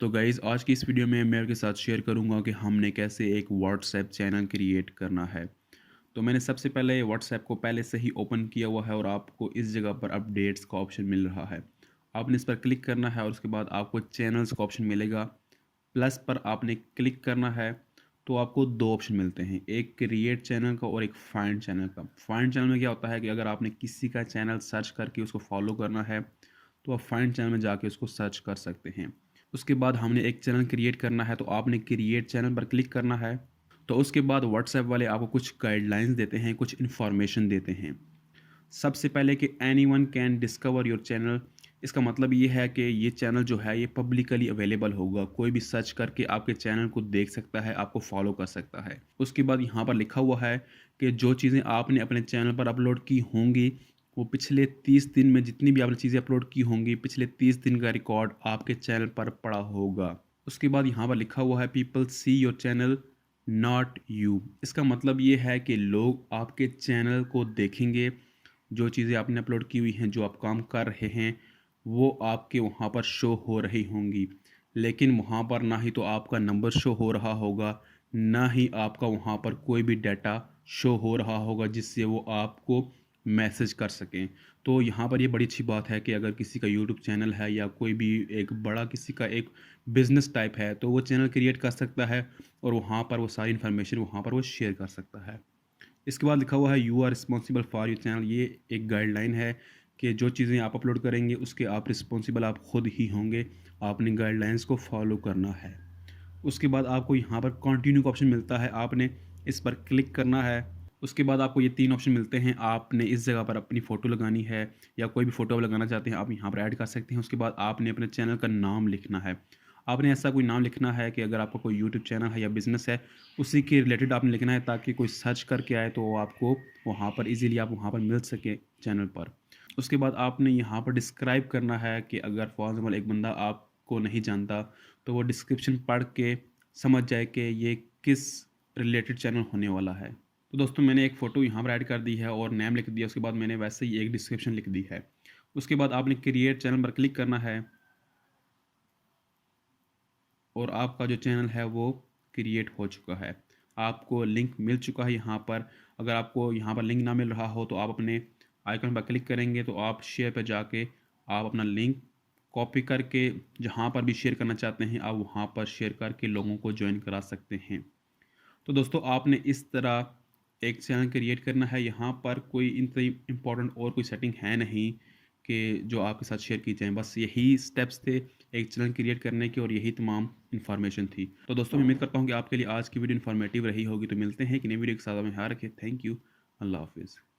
तो गाइज़ आज की इस वीडियो में मैं आपके साथ शेयर करूँगा कि हमने कैसे एक व्हाट्सएप चैनल क्रिएट करना है। तो मैंने सबसे पहले व्हाट्सएप को पहले से ही ओपन किया हुआ है और आपको इस जगह पर अपडेट्स का ऑप्शन मिल रहा है। आपने इस पर क्लिक करना है और उसके बाद आपको चैनल्स का ऑप्शन मिलेगा। प्लस पर आपने क्लिक करना है तो आपको 2 ऑप्शन मिलते हैं, एक क्रिएट चैनल का और एक फाइंड चैनल का। फाइंड चैनल में क्या होता है कि अगर आपने किसी का चैनल सर्च करके उसको फॉलो करना है, तो आप फाइंड चैनल में जाके उसको सर्च कर सकते हैं। उसके बाद हमने एक चैनल क्रिएट करना है तो आपने क्रिएट चैनल पर क्लिक करना है। तो उसके बाद व्हाट्सएप वाले आपको कुछ गाइडलाइंस देते हैं, कुछ इन्फॉर्मेशन देते हैं। सबसे पहले कि anyone can discover your channel. इसका मतलब ये है कि ये चैनल जो है ये पब्लिकली अवेलेबल होगा, कोई भी सर्च करके आपके चैनल को देख सकता है, आपको फॉलो कर सकता है। उसके बाद यहाँ पर लिखा हुआ है कि जो चीज़ें आपने अपने चैनल पर अपलोड की होंगी, वो पिछले 30 दिन में जितनी भी आपने चीज़ें अपलोड की होंगी, पिछले 30 दिन का रिकॉर्ड आपके चैनल पर पड़ा होगा। उसके बाद यहाँ पर लिखा हुआ है people see your channel not you. इसका मतलब ये है कि लोग आपके चैनल को देखेंगे, जो चीज़ें आपने अपलोड की हुई हैं, जो आप काम कर रहे हैं, वो आपके वहाँ पर शो हो रही होंगी। लेकिन वहाँ पर ना ही तो आपका नंबर शो हो रहा होगा, ना ही आपका वहाँ पर कोई भी डाटा शो हो रहा होगा जिससे वो आपको मैसेज कर सकें। तो यहाँ पर ये बड़ी अच्छी बात है कि अगर किसी का यूट्यूब चैनल है या कोई भी एक बड़ा किसी का एक बिज़नेस टाइप है, तो वो चैनल क्रिएट कर सकता है और वहाँ पर वो सारी इन्फॉर्मेशन वहाँ पर वो शेयर कर सकता है। इसके बाद लिखा हुआ है you are responsible for your channel. ये एक गाइडलाइन है कि जो चीज़ें आप अपलोड करेंगे उसके आप रिस्पॉन्सिबल आप खुद ही होंगे। आपने गाइडलाइंस को फॉलो करना है। उसके बाद आपको यहाँ पर कंटिन्यू का ऑप्शन मिलता है, आपने इस पर क्लिक करना है। उसके बाद आपको ये 3 ऑप्शन मिलते हैं, आपने इस जगह पर अपनी फ़ोटो लगानी है या कोई भी फ़ोटो आप लगाना चाहते हैं, आप यहाँ पर ऐड कर सकते हैं। उसके बाद आपने अपने चैनल का नाम लिखना है। आपने ऐसा कोई नाम लिखना है कि अगर आपका कोई यूट्यूब चैनल है या बिज़नेस है, उसी के रिलेटेड आपने लिखना है ताकि कोई सर्च करके आए तो वो आपको वहाँ पर ईज़िली आप वहाँ पर मिल सके चैनल पर। उसके बाद आपने यहाँ पर डिस्क्राइब करना है कि अगर फॉर एग्ज़ाम्पल एक बंदा आपको नहीं जानता, तो वो डिस्क्रिप्शन पढ़ के समझ जाए कि ये किस रिलेटेड चैनल होने वाला है। तो दोस्तों मैंने एक फ़ोटो यहाँ पर ऐड कर दी है और नेम लिख दिया, उसके बाद मैंने वैसे ही एक डिस्क्रिप्शन लिख दी है। उसके बाद आपने क्रिएट चैनल पर क्लिक करना है और आपका जो चैनल है वो क्रिएट हो चुका है। आपको लिंक मिल चुका है यहाँ पर। अगर आपको यहाँ पर लिंक ना मिल रहा हो तो आप अपने आइकन पर क्लिक करेंगे तो आप शेयर पे जाके आप अपना लिंक कॉपी करके जहाँ पर भी शेयर करना चाहते हैं आप वहाँ पर शेयर करके लोगों को ज्वाइन करा सकते हैं। तो दोस्तों आपने इस तरह एक चैनल क्रिएट करना है। यहाँ पर कोई इतनी इम्पोर्टेंट और कोई सेटिंग है नहीं कि जो आपके साथ शेयर की जाए। बस यही स्टेप्स थे एक चैनल क्रिएट करने के और यही तमाम इन्फॉर्मेशन थी। तो दोस्तों मैं उम्मीद करता हूँ कि आपके लिए आज की वीडियो इन्फॉर्मेटिव रही होगी। तो मिलते हैं कि नई वीडियो के साथ, में ख्याल रखें। Thank you. अल्लाह हाफिज़।